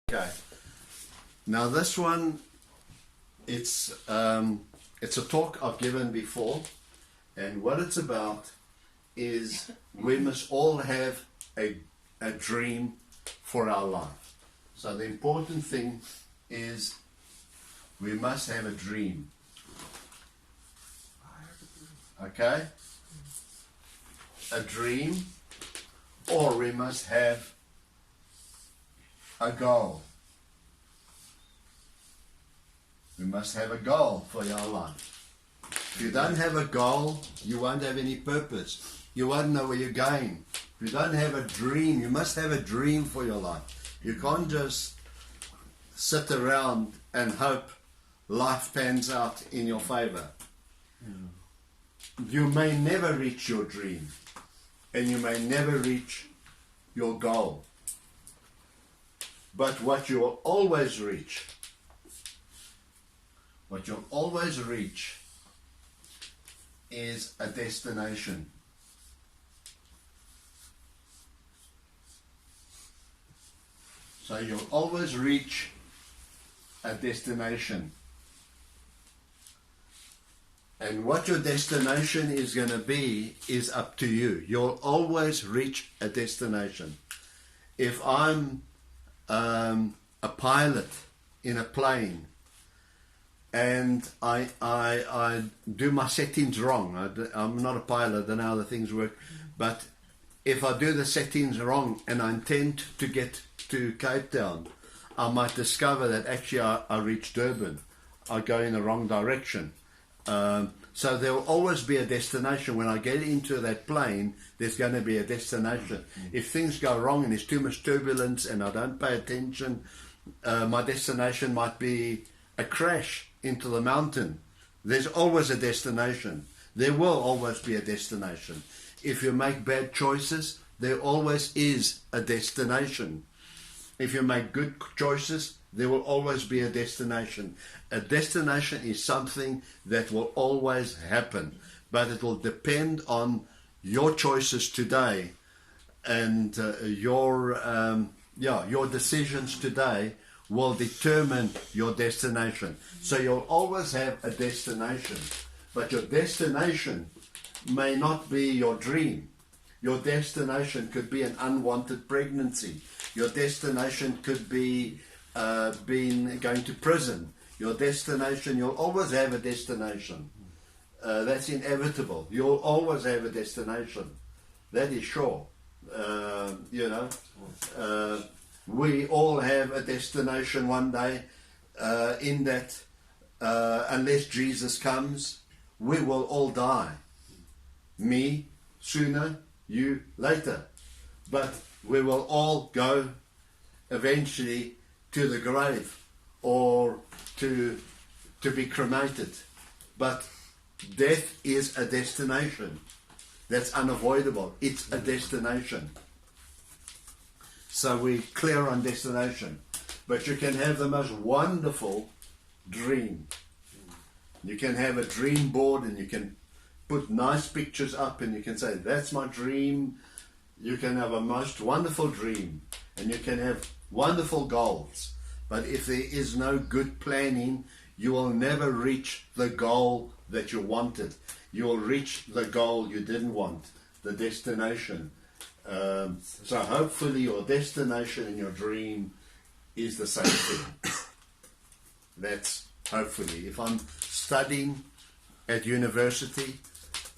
Okay. Now this one, it's a talk I've given before, and what it's about is we must all have a dream for our life. So the important thing is we must have a dream. Okay? A dream, or we must have a goal. We must have a goal for your life. If you don't have a goal, you won't have any purpose. You won't know where you're going. If you don't have a dream, you must have a dream for your life. You can't just sit around and hope life pans out in your favor. You may never reach your dream, and you may never reach your goal. But what you'll always reach, is a destination. So you'll always reach a destination. And what your destination is going to be is up to you. You'll always reach a destination. If I'm a pilot in a plane and I do my settings wrong, I'm not a pilot, I don't know how the things work, but if I do the settings wrong and I intend to get to Cape Town, I might discover that actually I reach Durban. I go in the wrong direction. So there will always be a destination. When I get into that plane, there's going to be a destination. If things go wrong and there's too much turbulence and I don't pay attention, my destination might be a crash into the mountain. There's always a destination. There will always be a destination. If you make bad choices, there always is a destination. If you make good choices, there will always be a destination. A destination is something that will always happen, but it will depend on your choices today, and your decisions today will determine your destination. So you'll always have a destination, but your destination may not be your dream. Your destination could be an unwanted pregnancy. Your destination could be going to prison. Your destination, you'll always have a destination. That's inevitable. You'll always have a destination. That is sure. We all have a destination one day, in that unless Jesus comes, we will all die. Me sooner, you later. But we will all go eventually to the grave or to be cremated. But death is a destination. That's unavoidable. It's a destination. So we're clear on destination. But you can have the most wonderful dream. You can have a dream board and you can put nice pictures up and you can say, that's my dream. You can have a most wonderful dream and you can have wonderful goals. But if there is no good planning, you will never reach the goal that you wanted. You will reach the goal you didn't want, the destination. So hopefully your destination and your dream is the same thing. That's hopefully. If I'm studying at university,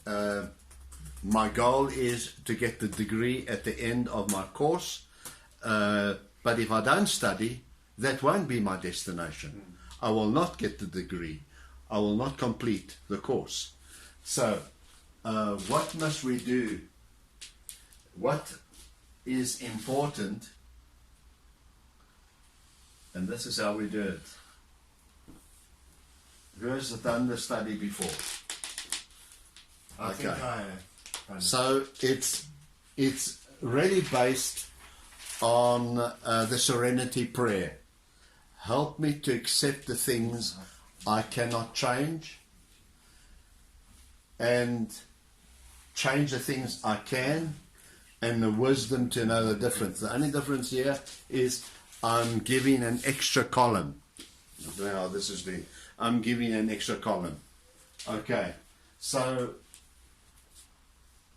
my goal is to get the degree at the end of my course. But if I don't study, that won't be my destination. I will not get the degree. I will not complete the course. So, what must we do? What is important? And this is how we do it. Who has done the study before? I think I have. So it's really based on the Serenity Prayer. Help me to accept the things I cannot change and change the things I can, and the wisdom to know the difference. The only difference here is I'm giving an extra column. Now this is the, I'm giving an extra column. Okay, so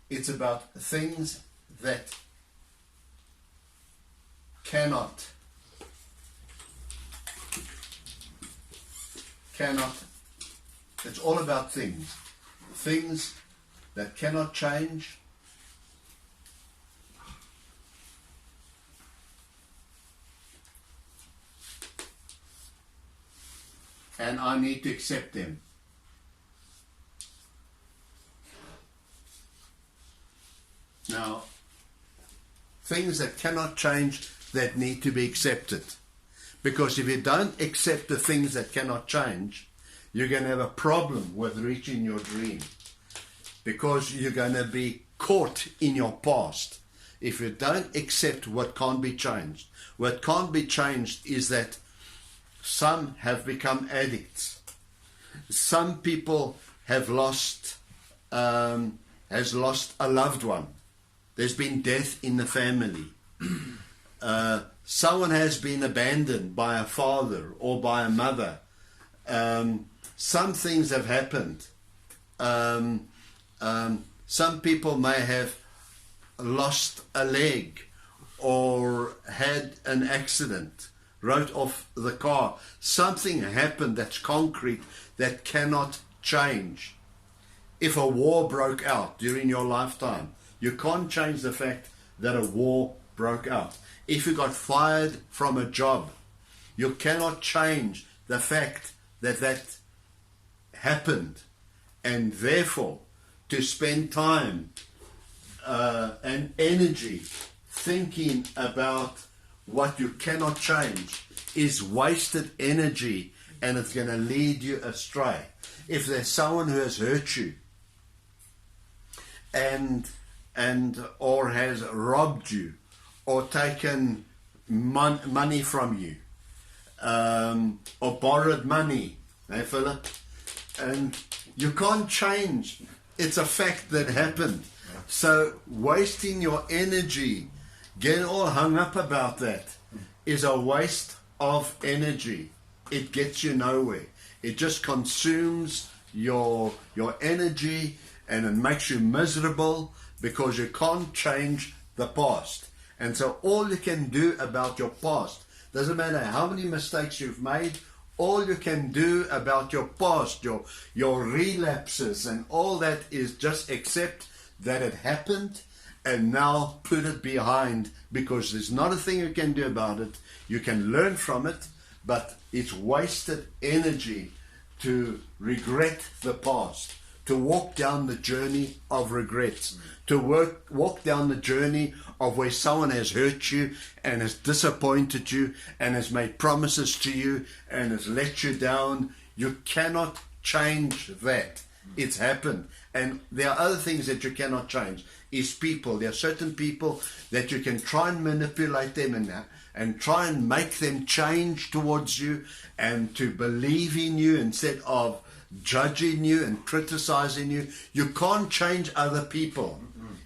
it's about things that cannot, it's all about things that cannot change, and I need to accept them. Now, things that cannot change, that need to be accepted. Because if you don't accept the things that cannot change, you're going to have a problem with reaching your dream. Because you're going to be caught in your past. If you don't accept what can't be changed. What can't be changed is that some have become addicts. Some people have lost a loved one. There's been death in the family. Someone has been abandoned by a father or by a mother. Some things have happened. Some people may have lost a leg or had an accident, wrote off the car. Something happened that's concrete that cannot change. If a war broke out during your lifetime, you can't change the fact that a war broke out. If you got fired from a job, you cannot change the fact that that happened. And therefore, to spend time and energy thinking about what you cannot change is wasted energy, and it's going to lead you astray. If there's someone who has hurt you and or has robbed you or taken money from you or borrowed money, hey Philip, and you can't change, it's a fact that happened. So wasting your energy, getting all hung up about that, is a waste of energy. It gets you nowhere. It just consumes your energy, and it makes you miserable because you can't change the past. And so all you can do about your past, doesn't matter how many mistakes you've made, all you can do about your past, your relapses and all that, is just accept that it happened and now put it behind, because there's not a thing you can do about it. You can learn from it, but it's wasted energy to regret the past, to walk down the journey of regrets, to walk down the journey of where someone has hurt you and has disappointed you and has made promises to you and has let you down. You cannot change that. It's happened. And there are other things that you cannot change, is people. There are certain people that you can try and manipulate them and try and make them change towards you and to believe in you instead of judging you and criticizing you. You can't change other people.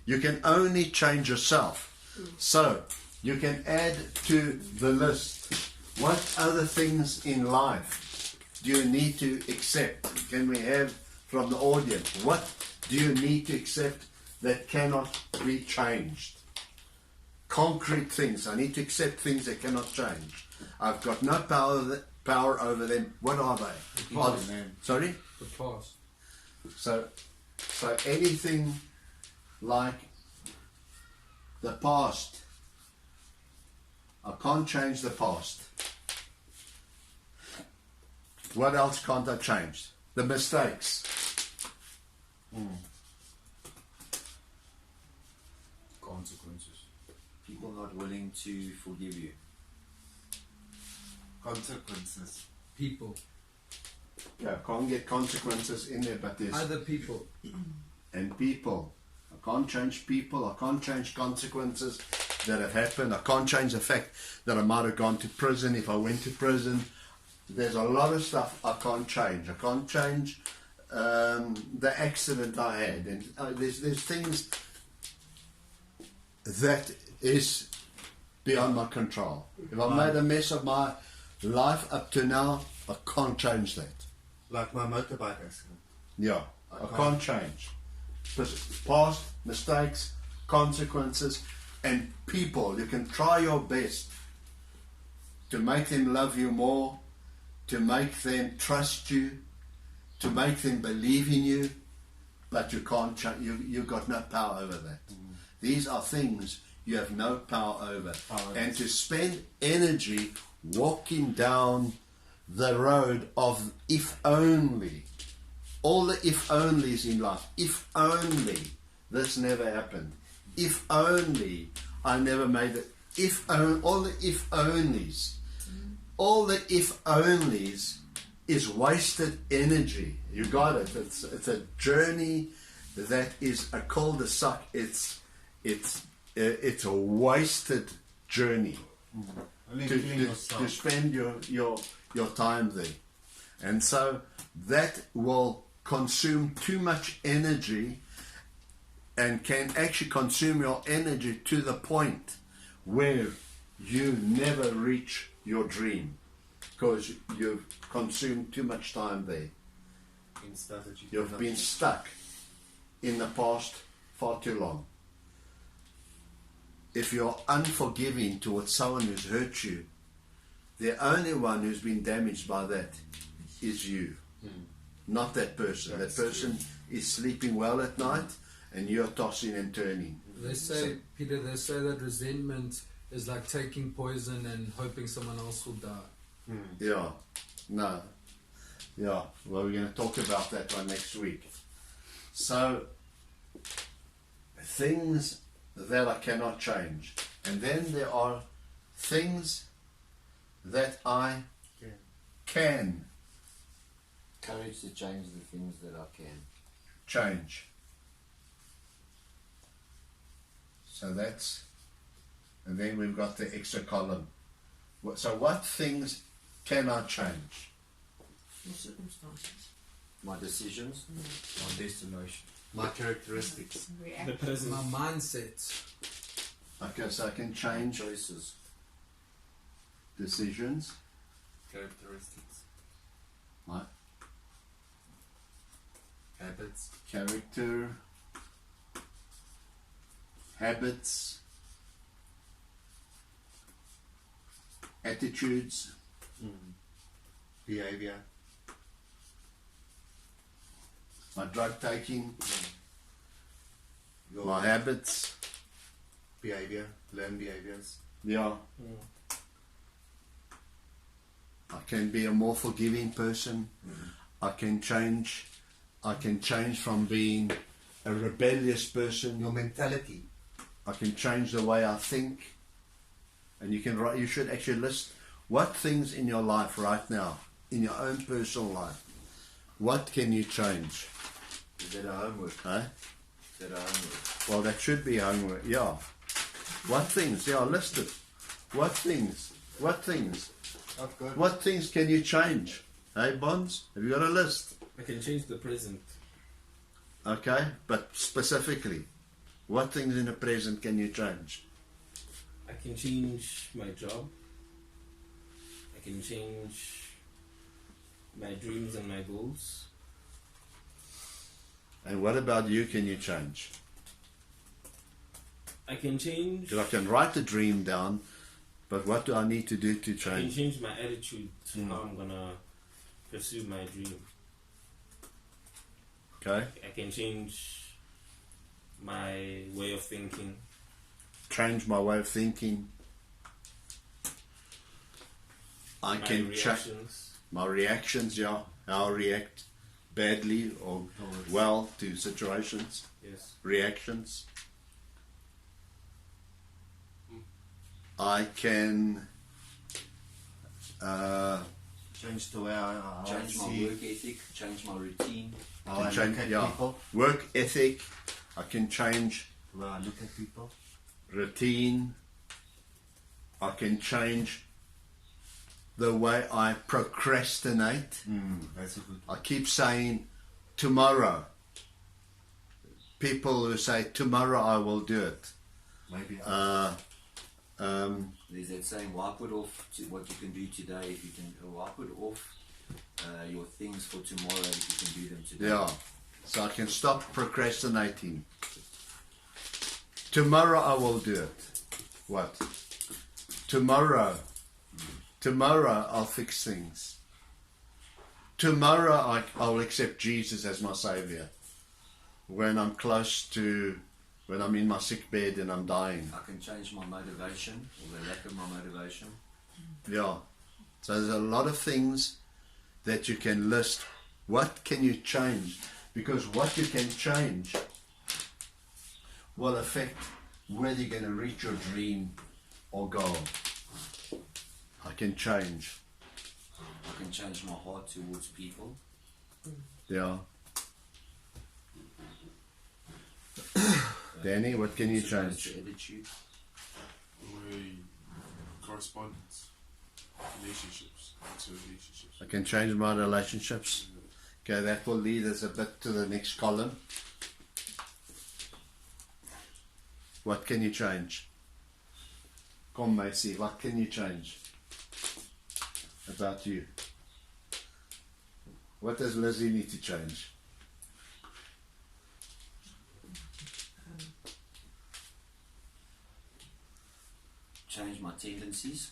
You can only change yourself. So you can add to the list, what other things in life do you need to accept? Can we have from the audience, what do you need to accept that cannot be changed? Concrete things. I need to accept things that cannot change. I've got no power over them. What are they? The past, man. Sorry? The past. So anything like the past, I can't change the past. What else can't I change? The mistakes. Consequences. People not willing to forgive you. Consequences. People. Yeah, I can't get consequences in there, but there's Other people. and people. I can't change people. I can't change consequences that have happened. I can't change the fact that I might have gone to prison if I went to prison. There's a lot of stuff I can't change. I can't change the accident I had, and there's things that is beyond my control. If I've made a mess of my life up to now, I can't change that. Like my motorbike accident. Yeah, I can't change. Past mistakes, consequences, and people. You can try your best to make them love you more, to make them trust you, to make them believe in you, but you can't change. You've got no power over that. These are things you have no power over. And to spend energy walking down the road of if only, all the if onlys in life, if only this never happened, if only I never made it, all the if onlys, all the if onlys is wasted energy. You got it. It's a journey that is a cul-de-sac. It's a wasted journey Only to killing yourself. spend your time there. And so that will consume too much energy and can actually consume your energy to the point where you never reach your dream because you've consumed too much time there. You've been stuck in the past far too long. If you're unforgiving towards someone who's hurt you, the only one who's been damaged by that is you, not that person. That person is sleeping well at night and you're tossing and turning. They say, Peter, they say that resentment is like taking poison and hoping someone else will die. Yeah, no. Yeah, well, we're going to talk about that one next week. So, things that I cannot change. And then there are things that I can Courage to change the things that I can. change. So that's, and then we've got the extra column. So what things can I change? Your circumstances. My decisions. My destination. My characteristics. React. The present. My mindset. Okay, so I can change Choices. decisions. Characteristics. My Habits. character, habits, attitudes, Behavior. my drug taking, Your my habits. behavior. Learn behaviors. Yeah. I can be a more forgiving person. I can change from being a rebellious person. Your mentality. I can change the way I think. And you can write, you should actually list what things in your life right now, in your own personal life, what can you change? Is that a homework? Eh? Is that a homework? Well, that should be homework, yeah. What things? Yeah, list it. What things? What things? I've got What things can you change? Hey, Bonds, have you got a list? I can change the present. Okay, but specifically, what things in the present can you change? I can change my job. I can change my dreams and my goals. And what about you can you change? I can change. Because I can write the dream down, but what do I need to do to I can change? change my attitude to how I'm gonna pursue my dream. Okay, I can change my way of thinking. change my way of thinking. I My can change reactions. my reactions, yeah, how I react badly or well to situations, Yes. reactions. I can change the way I Change my see work ethic. Change my routine. how I change, look at yeah, people. work ethic. I can change The way I look at people. routine. I can change the way I procrastinate. That's a good I keep saying tomorrow. People who say tomorrow I will do it. maybe. There's that saying, wipe it off to what you can do today. If you can wipe it off your things for tomorrow, if you can do them today. Yeah. So I can stop procrastinating. Tomorrow I will do it. What? Tomorrow I'll fix things. Tomorrow I'll accept Jesus as my Savior. When I'm when I'm in my sick bed and I'm dying. I can change my motivation or the lack of my motivation. Yeah. So there's a lot of things that you can list. What can you change? Because what you can change will affect whether you're going to reach your dream or goal. I can change. I can change my heart towards people. Yeah. Danny, what can you Suppose change? the attitude. My correspondence, relationships, into relationships. I can change my relationships. Okay, that will lead us a bit to the next column. What can you change? Come, Macy, what can you change about you? What does Lizzie need to change? Change my tendencies.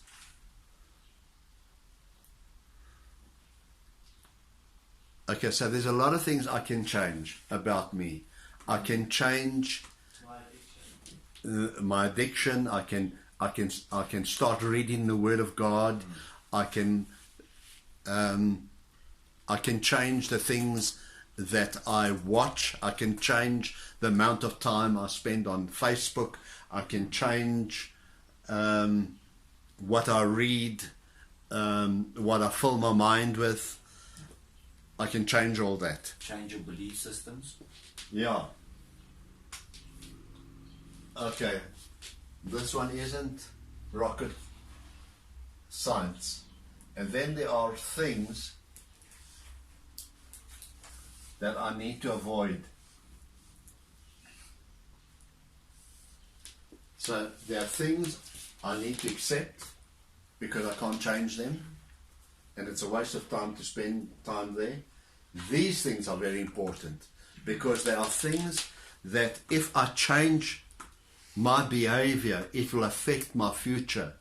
Okay, so there's a lot of things I can change about me. I can change my addiction. I can start reading the Word of God. I can change the things that I watch. I can change the amount of time I spend on Facebook. I can change what I read, what I fill my mind with. I can change all that. Change your belief systems. Yeah. Okay. This one isn't rocket science. And then there are things that I need to avoid. So there are things I need to accept because I can't change them. And it's a waste of time to spend time there. These things are very important because there are things that if I change my behavior, it will affect my future.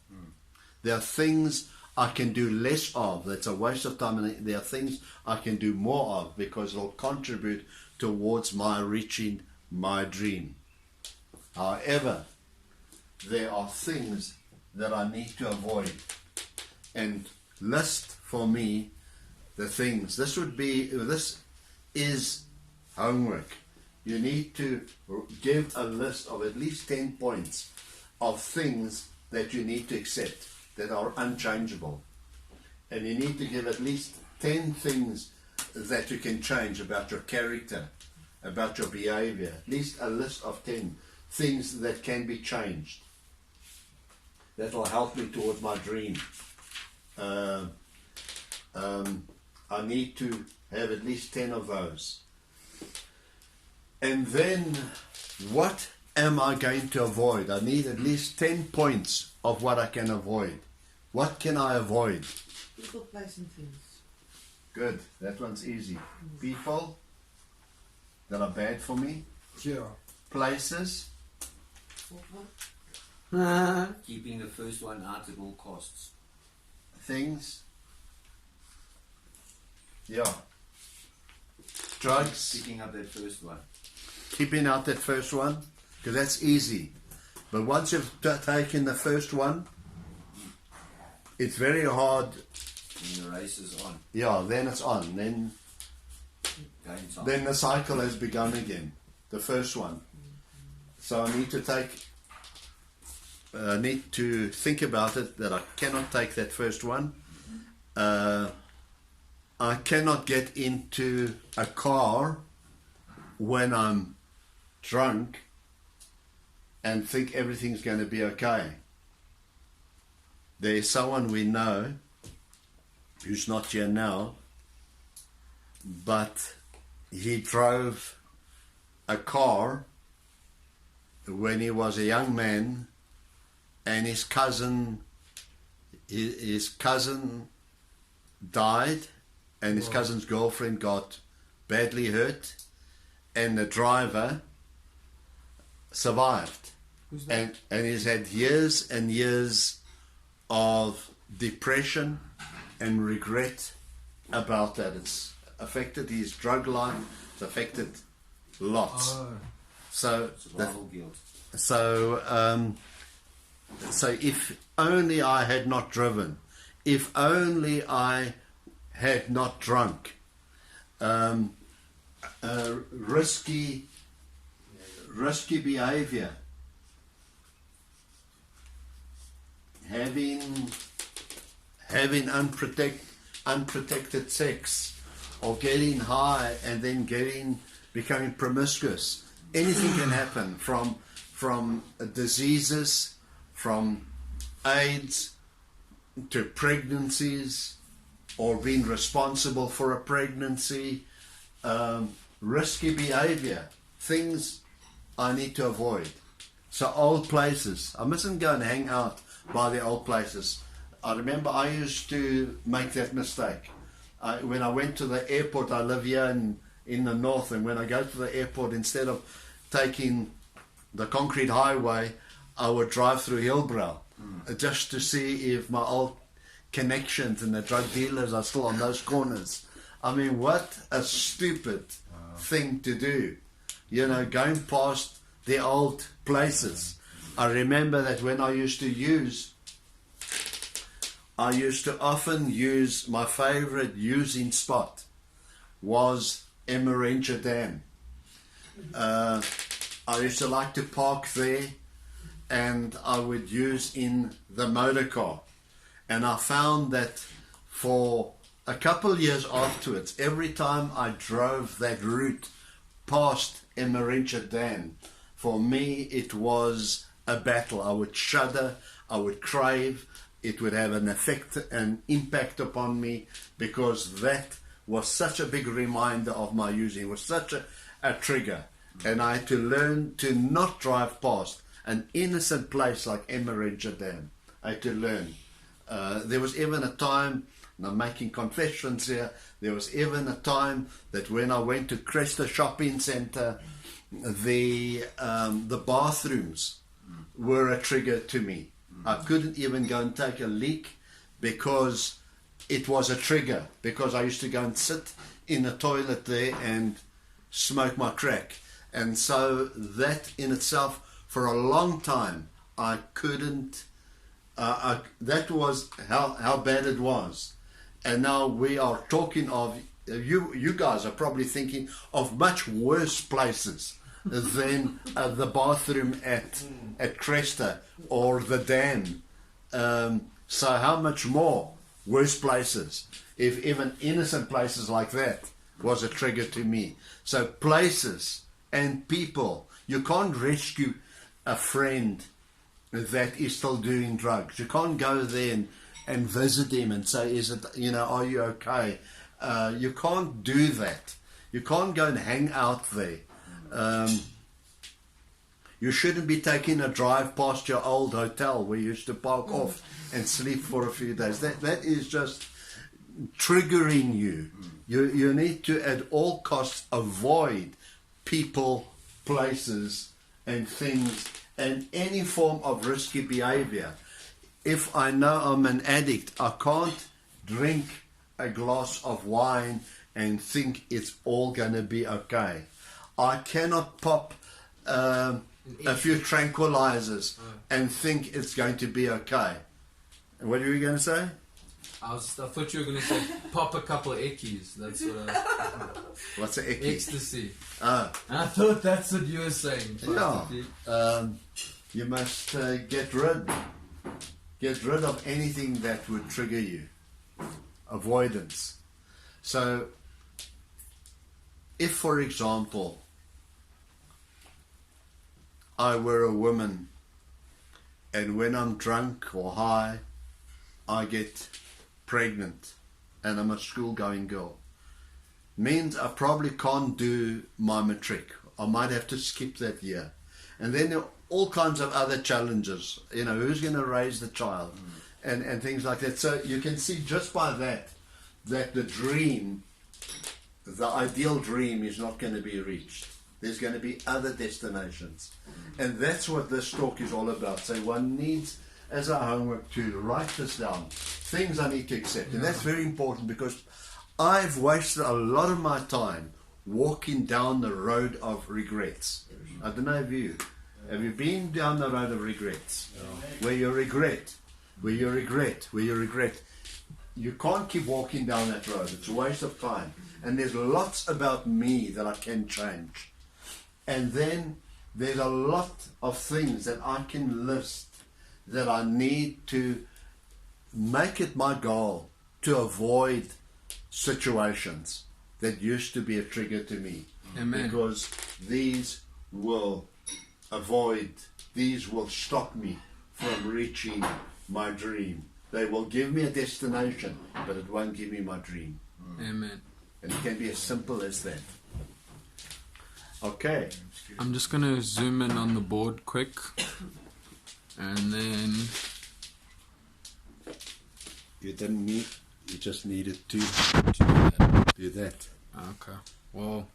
There are things I can do less of. That's a waste of time. And there are things I can do more of because it'll contribute towards my reaching my dream. However, there are things that I need to avoid. And list for me the things. This is homework. You need to give a list of at least 10 points of things that you need to accept that are unchangeable. And you need to give at least 10 things that you can change about your character, about your behavior. At least a list of 10 things that can be changed. That will help me towards my dream. I need to have at least 10 of those. And then, what am I going to avoid? I need at least 10 points of what I can avoid. What can I avoid? People, place and things. Good, that one's easy. People that are bad for me. Yeah. Places. What? Keeping the first one out at all costs. Things. Yeah. Drugs. Picking up that first one. Keeping out that first one, because that's easy. But once you've taken the first one, it's very hard. When the race is on. Yeah, then it's on. Game time. Then the cycle has begun again. The first one. So I need to think about it, that I cannot take that first one. I cannot get into a car when I'm drunk and think everything's going to be okay. There's someone we know who's not here now, but he drove a car when he was a young man and his cousin died, and his cousin's girlfriend got badly hurt, and the driver survived. Who's that? And he's had years and years of depression and regret about that. It's affected his drug life. It's affected lots. Oh, So Survival guilt. so if only I had not driven, if only I had not drunk, risky behavior, having unprotected sex, or getting high and then becoming promiscuous. Anything can happen, from diseases, from AIDS to pregnancies, or being responsible for a pregnancy. Risky behavior, things I need to avoid. So old places, I mustn't go and hang out by the old places. I remember I used to make that mistake. When I went to the airport, I live here in the north, and when I go to the airport, instead of taking the concrete highway, I would drive through Hillbrow, just to see if my old connections and the drug dealers are still on those corners. I mean, what a stupid thing to do, going past the old places. I remember that when I used to often use, my favorite using spot was Emmarentia Dam. I used to like to park there, and I would use in the motor car. And I found that for a couple of years afterwards, every time I drove that route past Emmarentia Dam, for me it was a battle. I would shudder, I would crave, it would have an impact upon me, because that was such a big reminder of my using. It was such a trigger. And I had to learn to not drive past an innocent place like Emmarentia Dam. I had to learn. There was even a time, and I'm making confessions here, there was even a time that when I went to Cresta Shopping Centre, the bathrooms were a trigger to me. I couldn't even go and take a leak because it was a trigger, because I used to go and sit in the toilet there and smoke my crack. And so that in itself, for a long time, I couldn't, that was how bad it was. And now we are talking of, you guys are probably thinking of much worse places than the bathroom at Cresta or the dam. So how much more worse places, if even innocent places like that was a trigger to me. So places and people, you can't rescue a friend that is still doing drugs. You can't go there and visit him and say, are you okay? You can't do that. You can't go and hang out there. You shouldn't be taking a drive past your old hotel where you used to park off and sleep for a few days. That is just triggering you. You need to at all costs avoid people, places and things and any form of risky behavior. If I know I'm an addict, I can't drink a glass of wine and think it's all going to be okay. I cannot pop a few tranquilizers and think it's going to be okay. What are you going to say? I thought you were going to say pop a couple of eckies. That's what What's an ecky? ecstasy. Ah, I thought that's what you were saying. yeah. You must get rid of anything that would trigger you. Avoidance. So, if for example, I were a woman and when I'm drunk or high, I get pregnant and I'm a school-going girl, means I probably can't do my matric. I might have to skip that year. And then there are all kinds of other challenges. You know, who's going to raise the child, and things like that. So you can see just by that the dream, the ideal dream, is not going to be reached. There's going to be other destinations, and that's what this talk is all about. So one needs, as our homework, to write this down. Things I need to accept, and that's very important because I've wasted a lot of my time walking down the road of regrets. I don't know if you have you been down the road of regrets, where you regret. You can't keep walking down that road. It's a waste of time. And there's lots about me that I can change. And then there's a lot of things that I can list that I need to make it my goal to avoid situations that used to be a trigger to me. Amen. Because these will stop me from reaching my dream. They will give me a destination, but it won't give me my dream. Amen. And it can be as simple as that. Okay. I'm just going to zoom in on the board quick. And then... You didn't need, you just needed to do that. Okay. Well,